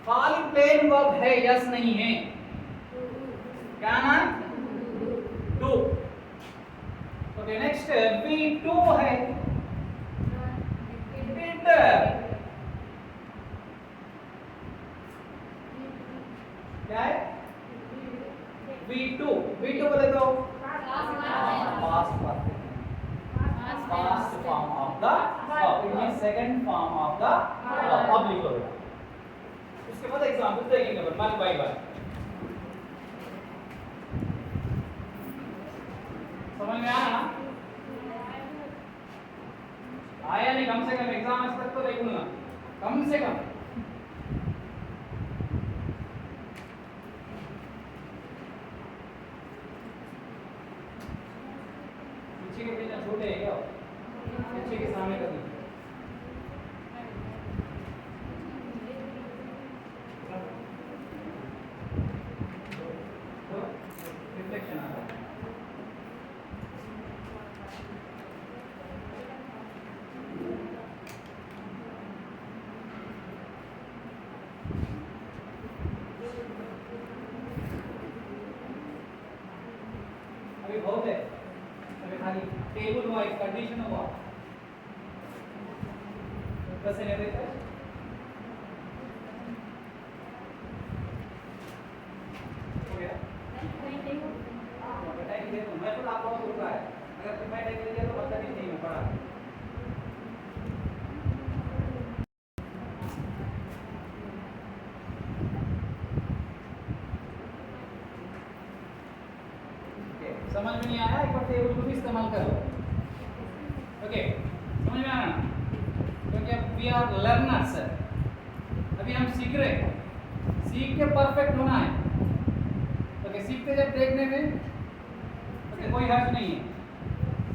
खाली plane verb है, yes नहीं है। क्या ना डू। ओके नेक्स्ट V2 है डिड। क्या है V2 बोले तो past form of the verb, it means second form of the verb। अब लिखो बेटा, उसके बाद एग्जांपल देखेंगे वन बाय वन। समझ में आया ना? आया नहीं, कम से कम एग्जाम आज तक तो देखूंगा कम से कम। पीछे के पेज छोटे हैं क्या? पीछे के सामने कर दीजिए। रिफ्लेक्शन आ रहा है। अभी बहुत है, अभी खाली टेबल वाइज कंडीशन हुआ कैसे नहीं देता हो गया। टाइम दे दूं मैं तो आप बहुत रुका है, अगर तुम मैं टाइम दे दिया तो मतलब नहीं है पड़ा। समझ में नहीं आया, एक बार टेबल को भी इस्तेमाल करो। ओके समझ में आया ना? क्योंकि अब वी आर लर्नर्स, अभी हम सीख रहे हैं, सीख के परफेक्ट होना है। ओके सीखते जब देखने में ओके कोई हर्ज नहीं है,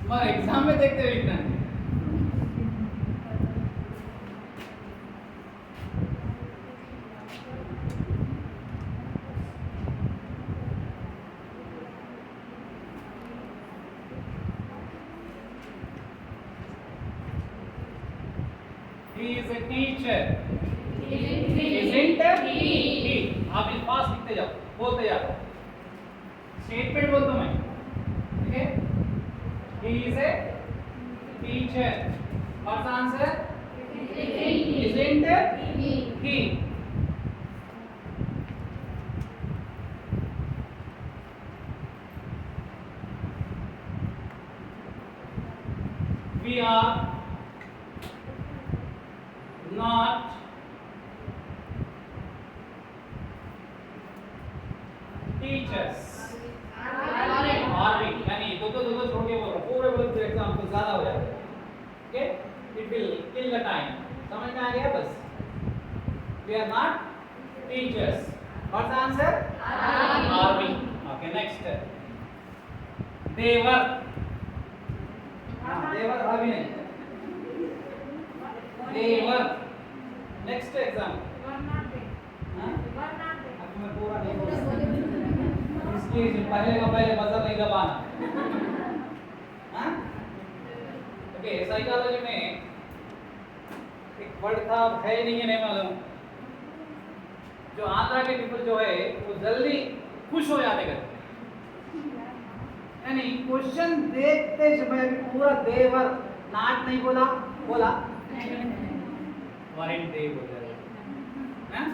मगर एग्जाम में देखते हुए लिखना है। He is a teacher. Isn't he? आप इस पास लिखते जाओ, बोलते जाओ। स्टेटमेंट बोलता हूँ मैं, ठीक है? He is a teacher. What's the answer? Isn't he? We are not teachers. Are we? यानी दो छोड़ के बोलो, पूरे बोलो तो एग्जाम तो ज्यादा हो जाता है। Okay it will kill the time. समझ में आ गया? बस we are not teachers. What's the answer? Are we? Okay next they were। they were are we नहीं, they were। next example अब मैं पूरा नहीं बोल सकता, इसलिए पहले का पहले बजर नहीं दबाना। हाँ ओके साइकोलॉजी में एक वर्ड था, है नहीं है नहीं मालूम, जो आंध्रा के पीपल जो है वो जल्दी खुश हो जाते करते, यानी क्वेश्चन देखते समय पूरा देवर नाट नहीं बोला वरेंट दे बोल रहे हैं,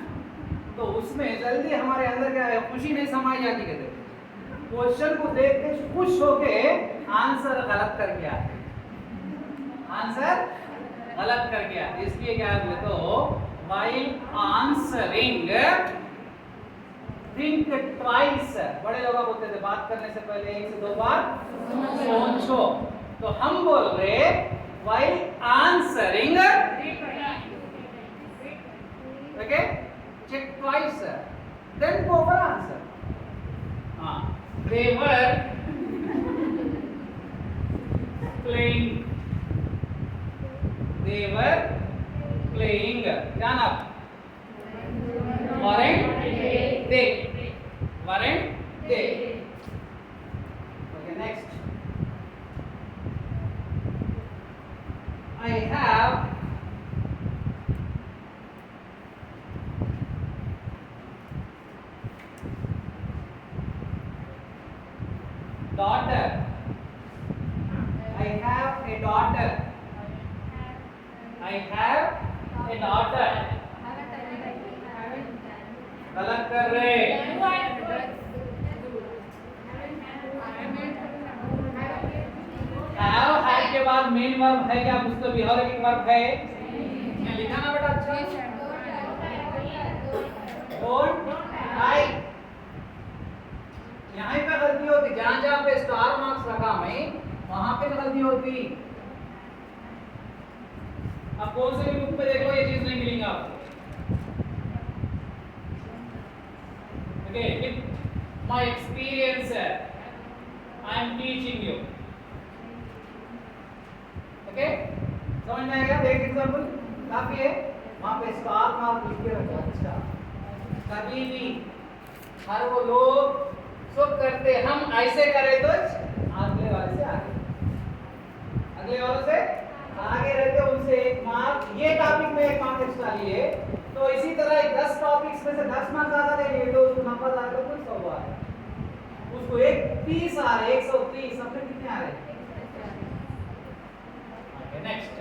तो उसमें जल्दी हमारे अंदर क्या है, खुशी नहीं समाई जाती। कहते क्वेश्चन को देख के खुश होके आंसर गलत करके आते, आंसर गलत करके आते। इसलिए क्या बोले तो while answering think twice। बड़े लोग बोलते थे बात करने से पहले एक से दो बार सोचो, तो हम बोल रहे while answering okay check twice then go for answer। हाँ they were playing, they were playing, क्या नाम? weren't they? weren't they? Okay next I have daughter. I have a daughter. I have a daughter. गलत कर रहे। have के बाद main verb है क्या? कुछ तो भी और एक वर्ब है। क्या लिखा ना बेटा? अच्छा। Don't like। यहाँ पे गलती होती, जहाँ पे स्टार मार्क्स रखा मैं, वहां पे गलती होती। अब कौन से भी बुक पे देखो ये चीज नहीं मिलेगी आपको। Okay, with my experience, I am teaching you. Okay, समझ में आएगा? एक एग्जांपल काफी है। वहां पे स्टार मार्क लिख के रखो। अच्छा, कभी भी हर वो लोग सब करते, हम ऐसे करें तो अगले वाले से आगे, अगले वाले से आगे रहते, उनसे एक मार्क, ये टॉपिक में एक मार्क एक्स्ट्रा लिए, तो इसी तरह 10 टॉपिक्स में से 10 मार्क्स ज्यादा ले लिए तो उसको नंबर आएगा कुछ 100 आ रहे, उसको 130 आ रहे, 130 अपने कितने आ रहे? नेक्स्ट।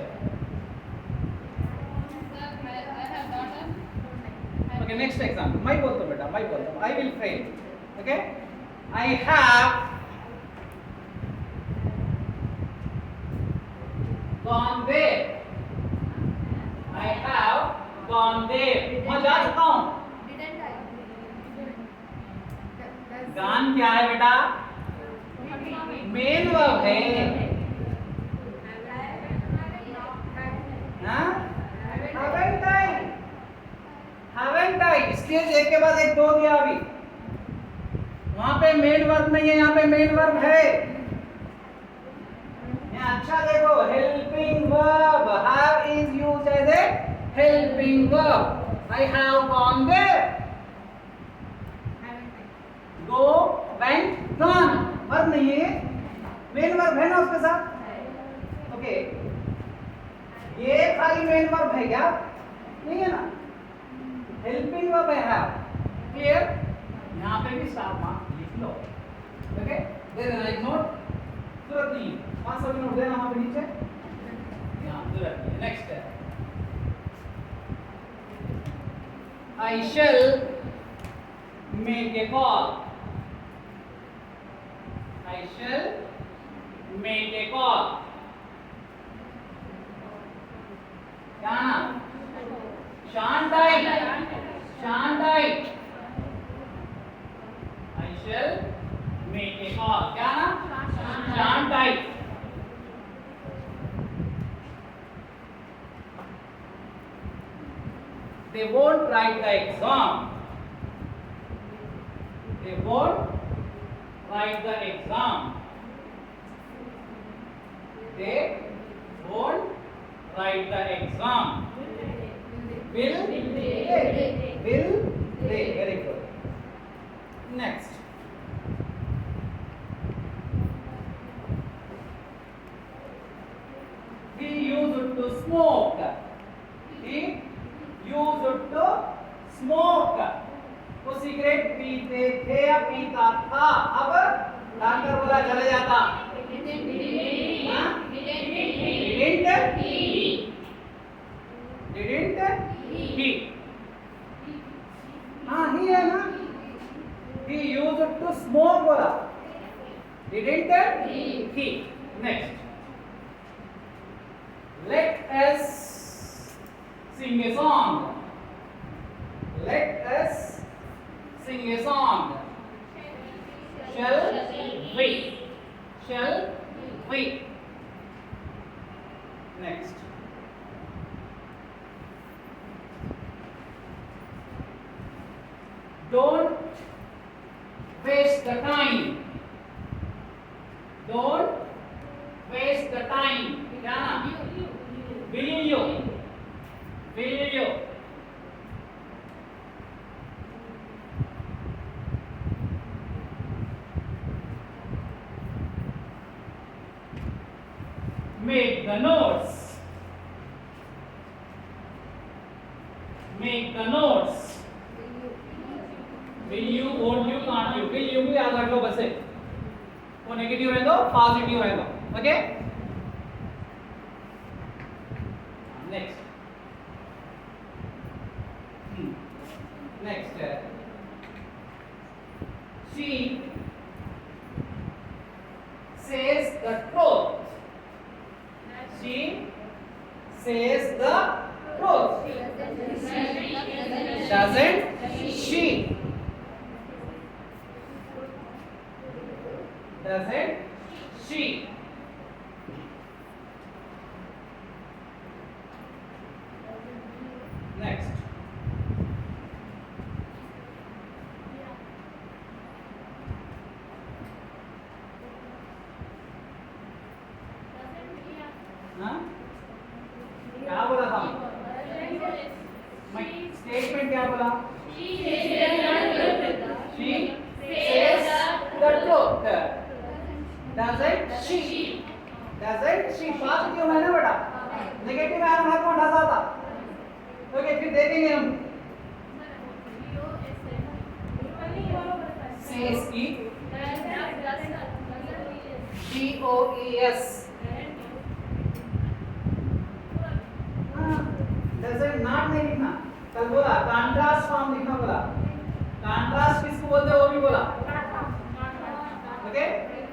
ओके, नेक्स्ट एग्जांपल मैं बोलता हूं बेटा, मैं बोलता हूं, I will frame. Okay, I have gone there. I have gone there. मैं जा चुका हूँ। gone क्या है बेटा? मेन वर्ब है। हाँ? haven't I? haven't I? Stage एक के बाद एक दो दिया अभी। वहां पे मेन वर्ब नहीं है, यहाँ पे मेन वर्ब है। यहाँ अच्छा देखो, helping verb have is used as a helping verb. I have gone there. Go, went, gone verb नहीं है, मेन वर्ब है ना उसके साथ। ओके, ये खाली मेन वर्ब है क्या? नहीं है ना, हेल्पिंग वर्ब है have। क्लियर? यहाँ पे भी स्टार मार्क लिख लो। ओके, देन राइट नोट, जरूरत नहीं, 500 नोट देना वहां पे नीचे, यहाँ जरूरत नहीं। नेक्स्ट है, I shall make a call. I shall make a call. क्या नाम? Shantai. Shantai. I shall make a call. क्या नाम? Shantai. They won't write the exam. They won't write the exam. They won't write the exam. Will they? Will they? Very good. Next. He used to smoke. He used to smoke. वो cigarette पीते थे या पीता था, अब doctor बोला चले जाता। Didn't he? हाँ ही है ना, he used to smoke बोला, didn't he? Next, let us sing a song. Let us sing a song. Shall we? Shall we? Next. Don't waste the time. Don't waste the time. क्या नाम? Will you? Will you? Make the notes. Make the notes. Will you, won't you, can't you? Will you भी याद रख लो बस है। वो negative रह दो, पॉजिटिव रह दो. Okay, next she says the truth. She says the truth. Doesn't she? Doesn't she? Next. हाँ? क्या बोला था? मैं स्टेटमेंट क्या बोला? She says the truth. Doesn't she? Doesn't she? Positive है ना बेटा? नेगेटिव है ना, हाथ में उठा था. ओके, फिर देखेंगे हम. says की DOES. doesn't not नहीं लिखना. कल बोला कंट्रास्ट फॉर्म लिखना बोला. कंट्रास्ट किसको बोलते हैं वो भी बोला. Okay,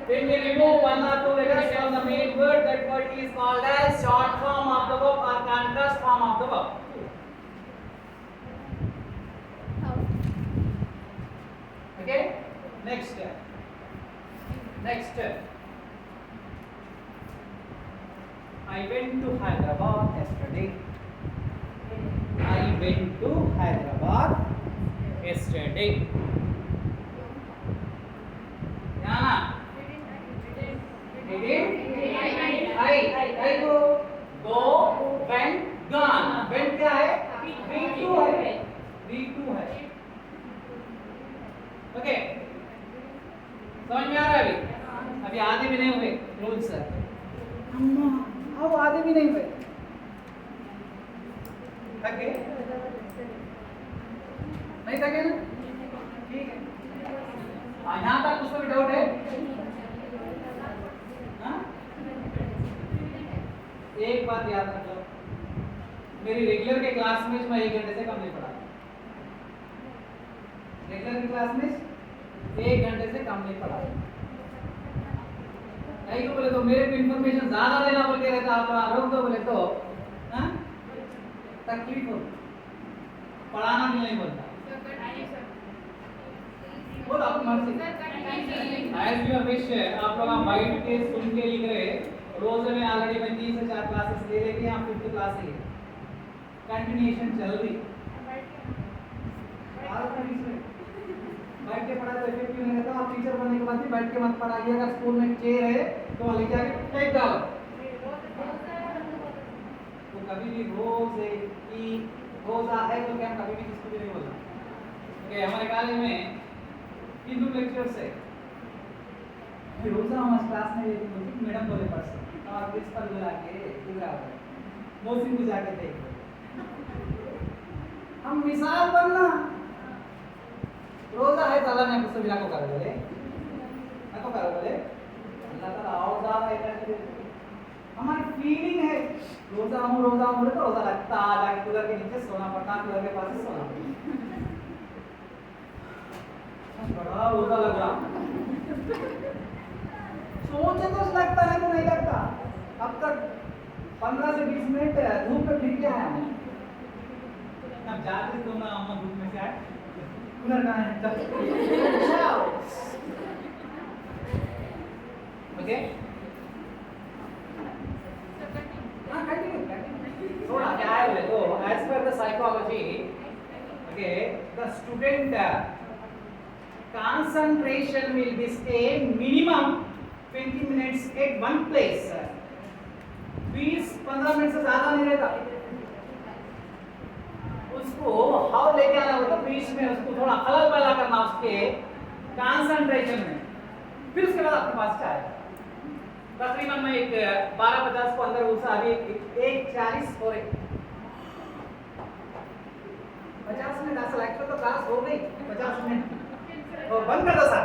when we remove one or two letters from the main word, that word is called as short form of the verb or contrast form of the verb. Okay, next. I went to Hyderabad yesterday. Yana, did I go, went, gone. Went क्या है? V2 है. Okay, समझ में आ रहा है अभी आधे भी नहीं हुए रूल्स सर. अब आधे भी नहीं हुए. थके नहीं थके ना? ठीक है. यहाँ तक उसको भी डाउट है? एक बात याद रख लो, मेरी रेगुलर के क्लास में मैं 1 घंटे से कम नहीं पढ़ा. रेगुलर की क्लास में 1 घंटे से कम नहीं पढ़ा. नहीं तो बोले तो मेरे को इन्फॉर्मेशन ज्यादा देना बोल के रहता, आप रोक दो बोले तो तकलीफ हो. पढ़ाना भी नहीं बोलता. बोलो आप मर्जी. As you wish. आप लोग बाइट के सुन के लिख रहे. रोज में ऑलरेडी मैं 3 से 4 क्लासेस ले लेके यहाँ 5th क्लास है. कंटिन्यूएशन चल रही. बैठ के पढ़ा तो इफेक्टिव नहीं रहता. आप टीचर बनने के बाद भी बैठ के मत पढ़ाइए. अगर स्कूल में चेयर है तो वहाँ लेके आके फेंक डालो. तो कभी भी रोज की रोजा है तो क्या कभी भी किसको भी नहीं बोलना. ओके, हमारे कॉलेज में हिंदू लेक्चर्स है. रोजा हम क्लास में मैडम बोले परसों और प्रिंसिपल बुला के पूरा मौसी को जाके देख. हम मिसाल बनना. रोजा है ताला ने आपको सभी को कर बोले अल्लाह ताला और ज्यादा है. हमारी फीलिंग है रोजा हूँ बोले तो रोजा लगता. जाके कूलर के नीचे सोना पड़ता, कूलर के पास सोना बड़ा रोजा लग रहा. सोचे तो लगता है तो नहीं लगता. अब तक 15 से 20 मिनट धूप पे फिर के आया. अब जाते तो ना अम्मा धूप में से आए. कूलर कहाँ है? ओके, हाँ कंटिन्यू. थोड़ा क्या है बोले तो as per the psychology, okay, the student concentration will be stay minimum 20 minutes at one place. 20-15 minute से ज्यादा नहीं रहता. उसको हाउ लेके आना होता बीच में. उसको थोड़ा अलग वाला करना उसके कंसंट्रेशन में. फिर उसके बाद आपके पास चाहे तकरीबन मैं एक 12:50 को अंदर घुसा. अभी 1:40 हो रही. 50 मिनट असल एक्चुअल तो क्लास हो गई 50 मिनट. बंद कर दो सर.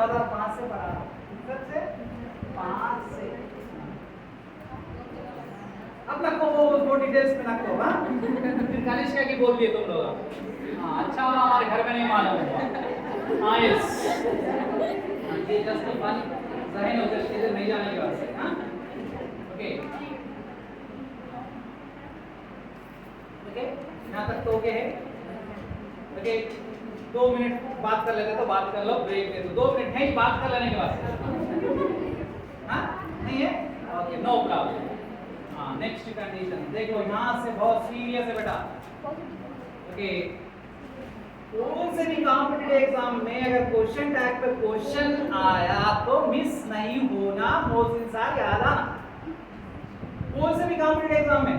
2005 से पढ़ा रहा हूँ। कब से? 5 से। अब नको वो डिटेल्स में नको, हाँ? फिर कनिष्का की बोल दिए तुम लोग। हाँ अच्छा हमारे घर में नहीं मालूम हुआ। हाँ यस। ये जस्ट फन ज़हन उधर से नहीं जाने की बात है, हाँ? ओके। ओके यहाँ तक तो ओके है। ओके 2 मिनट बात कर लेते तो बात कर लो, ब्रेक दे दो 2 मिनट है बात कर लेने के बाद। हाँ नहीं है? Okay no problem. हाँ नेक्स्ट कंडीशन देखो यहाँ से बहुत सीरियस है बेटा। ओके कौन से भी कॉम्पिटिटिव एग्जाम में अगर क्वेश्चन टैग पे क्वेश्चन आया तो मिस नहीं होना, मोहसिन साहब याद आना। कौन से भी कॉम्पिटिटिव एग्जाम में,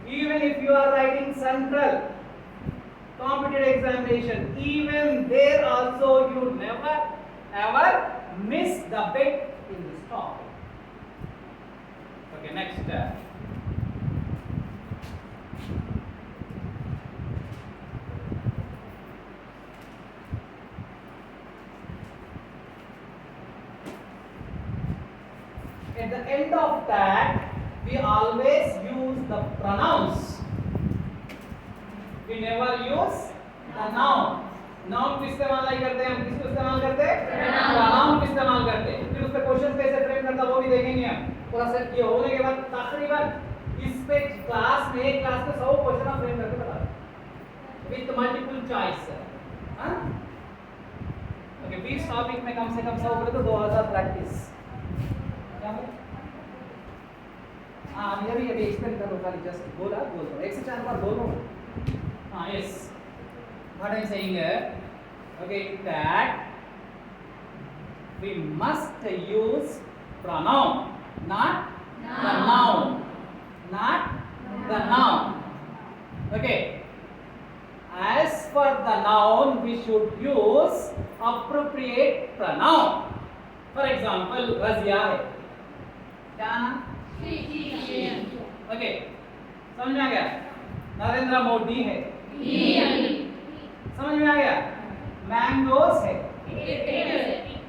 even if you are writing central competitive examination, even there also you never ever miss the bit in this topic. Okay, next. At the end of that, we always use the pronouns. We never use the noun. Noun किस इस्तेमाल नहीं करते हम, किसको इस्तेमाल करते हैं? Pronoun को इस्तेमाल करते हैं। फिर उस पे क्वेश्चन कैसे फ्रेम करता वो भी देखेंगे हम। पूरा सेट ये होने के बाद तकरीबन इस पे क्लास में 1 क्लास में 100 क्वेश्चन हम फ्रेम करके बता दें विद मल्टीपल चॉइस। हां ओके 20 टॉपिक में कम से कम 100 करे तो 2000 प्रैक्टिस। क्या है? हां अभी एक्सप्लेन करो खाली जस्ट बोल दो एक से 4 बार बोलो। हां yes what I am saying here, okay, that we must use pronoun, not the noun, not the noun. Okay, as for the noun we should use appropriate pronoun. For example Razia है, क्या नाम? okay समझ में आ गया? नरेंद्र मोदी है, समझ में आ गया? मैंगोस है,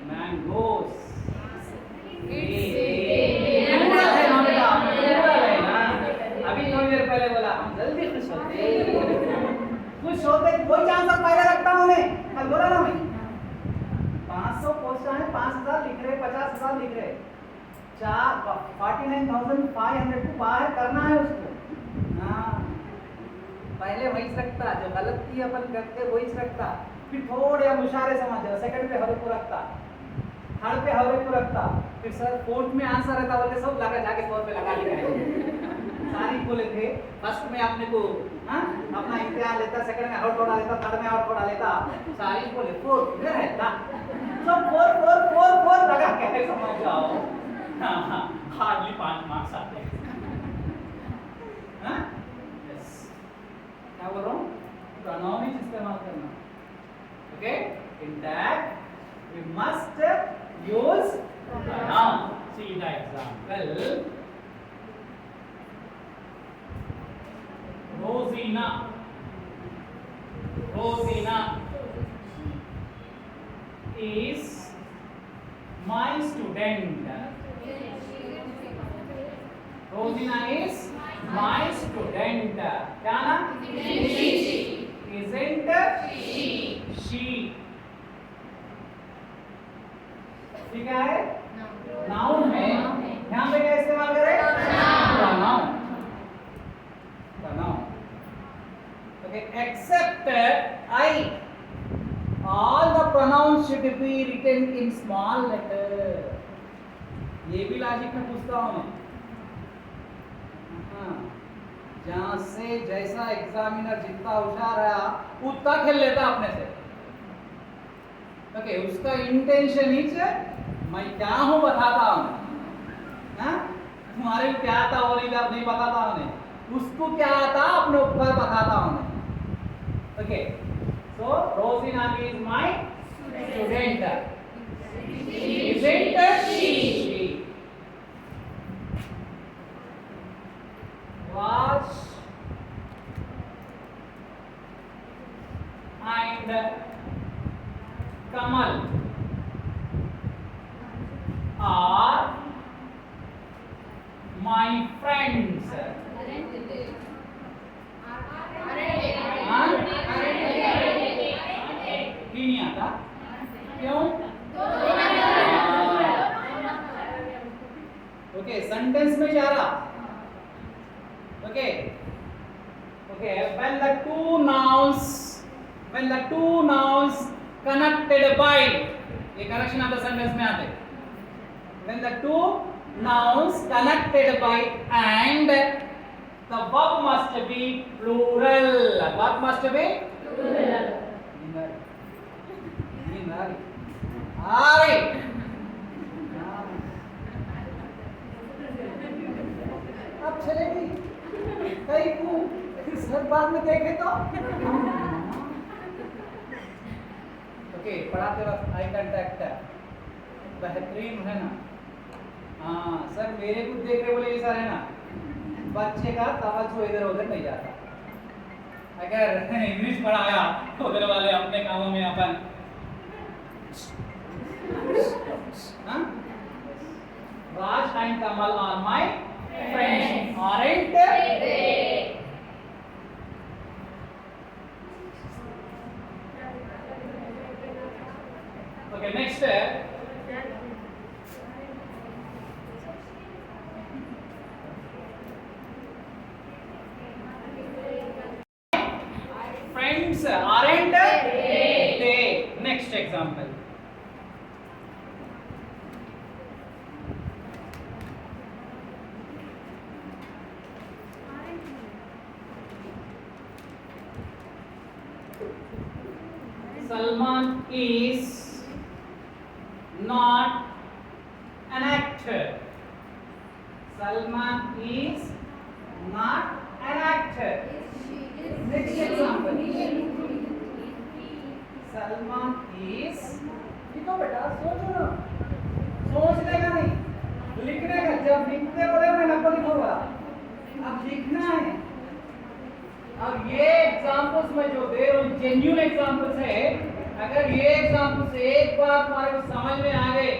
मैंगोस है ना। अभी थोड़ी देर पहले बोला हम जल्दी खुश होते कोई चांस अब पहले रखता हूँ मैं, कल बोला ना मैं 500 पोस्ट है, 5000 लिख रहे, 50000 लिख रहे, 49,500 को बाहर करना है उसको। हाँ पहले वही रखता, जो गलती अपन करते वही रखता, फिर थोड़े हम इशारे समझ जाओ, सेकंड पे हरे को रखता, थर्ड पे हरे को रखता, फिर सर फोर्थ में आंसर रहता बोलते सब लगा जाके फोर्थ पे लगा लिया। सारी बोले थे फर्स्ट में आपने को हाँ अपना इम्तिहान लेता, सेकंड में और थोड़ा लेता, थर्ड में और थोड़ा लेता, सारी बोले फोर्थ में रहता, सब फोर फोर फोर फोर लगा के समझ जाओ। हाँ हार्डली 5 मार्क्स आते हैं। हाँ क्या बोल रहा हूँ? प्रोनाउन ही इस्तेमाल करना। Okay in that we must use pronoun. See the example Rozina, Rozina is my student, रोजीना is my student, क्या ना? Isn't she? ठीक है? नाउन है, यहाँ पे क्या इस्तेमाल करें? Pronoun, pronoun. Okay except I, all the pronouns should be written in small letter। ये भी लॉजिक में पूछता हूँ मैं। जहाँ से जैसा एग्जामिनर जितना होशियार है उतना खेल लेता अपने से। ओके उसका इंटेंशन ही मैं क्या हूँ बताता हूँ, तुम्हारे को क्या आता वो नहीं बताता हूँ, उसको क्या आता अपने ऊपर बताता हूँ। Okay so Rozina is my student, isn't she? Was and Kamal friends. ही नहीं आता क्यों? ओके सेंटेंस में जा रहा. Okay when the two nouns connected by, ये कनेक्शन आता सेंटेंस में आते. when the two nouns connected by and the verb must be plural. Verb must be plural. अब चलेगी कहीं को सर बाद में देखे तो. ओके पढ़ाते वक्त आई कांटेक्ट बेहतरीन है ना. हाँ सर मेरे को देख रहे बोले ऐसा है ना. बच्चे का तवज्जो इधर उधर नहीं जाता. अगर इंग्लिश पढ़ाया उधर वाले अपने कामों में अपन Raj and Kamal are my friends, aren't they? Okay, next friends, aren't they? Next example. Salman is not an actor. Salman is not an actor. Next example. Salman is. लिखो बेटा सोचो ना. सोचने का नहीं लिखने का. जब लिखते बोले मैं नकल लिखूंगा. अब लिखना है. अब ये एग्जांपल्स में जो दे रहा हूँ जेन्युइन एग्जांपल्स है. अगर ये एग्जांपल्स एक बार तुम्हारे को समझ में आ गए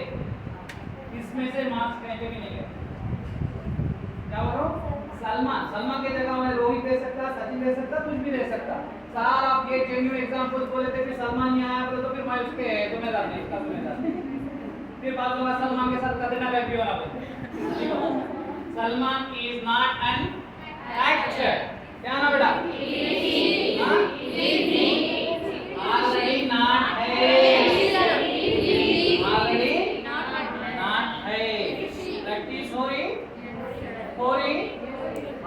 इसमें से मार्क्स कहीं पे भी नहीं गए. क्या बोल रहा हूँ? सलमान की जगह मैं रोहित दे सकता, सचिन दे सकता, कुछ भी दे सकता. सार आप ये जेन्युइन एग्जांपल्स बोले थे फिर सलमान नहीं आया तो फिर मैं उसके जिम्मेदार नहीं. इसका जिम्मेदार नहीं. फिर बाद में सलमान के साथ कर देना बैक भी होना बोलते. Salman is not an actor. क्या ना बेटा? ऑलरेडी नॉट है. ऑलरेडी नॉट है. प्रैक्टिस हो रही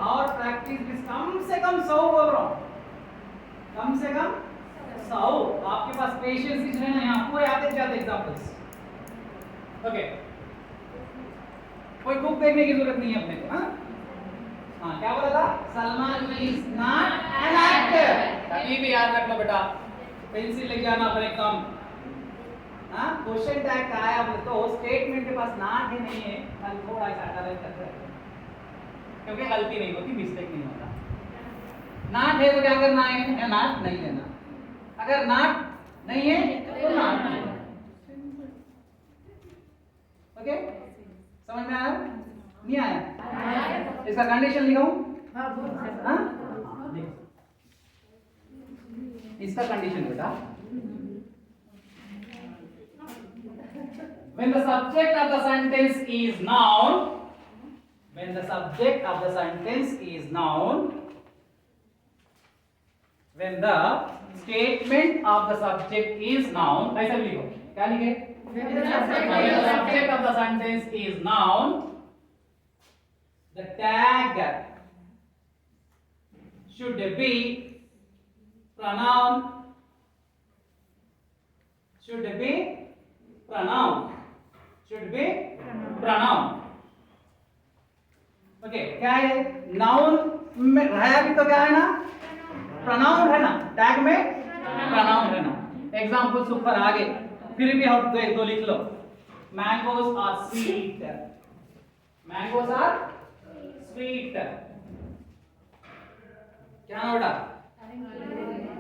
और प्रैक्टिस कम से कम 100 बोल रहा हूँ. कम से कम 100. आपके पास पेशेंस है ना. यहाँ पूरे आते जाते एग्जांपल्स. ओके कोई बुक देखने की जरूरत नहीं है अपने को. हाँ क्या बोला था? Salman is not an actor. अभी भी याद रख लो बेटा. पेंसिल ले जाना अपने कम. हाँ क्वेश्चन टैग का आया तो स्टेटमेंट के पास नॉट है नहीं है. कल थोड़ा सा अलग करते हैं क्योंकि गलती नहीं होती, मिस्टेक नहीं होता. नॉट है तो क्या करना है? या नॉट नहीं लेना. अगर नॉट नहीं है तो नॉट नहीं. ओके समझ में आया? नहीं आया? इसका कंडीशन लिखाऊं? हाँ इसका कंडीशन बेटा. when the subject of the sentence is noun, when the subject of the sentence is noun, when the statement of the subject is noun. ऐसा भी लिखो. क्या लिखे? when the subject of the sentence is noun, the tag should be pronoun. Should be pronoun. Should be pronoun. Okay, क्या है? Noun में है भी तो क्या है ना? pronoun है ना. टैग में pronoun है ना. एग्जांपल्स ऊपर आगे फिर भी हम दो लिख लो. Mangoes are sweet. Mangoes are sweet. क्या ना बेटा?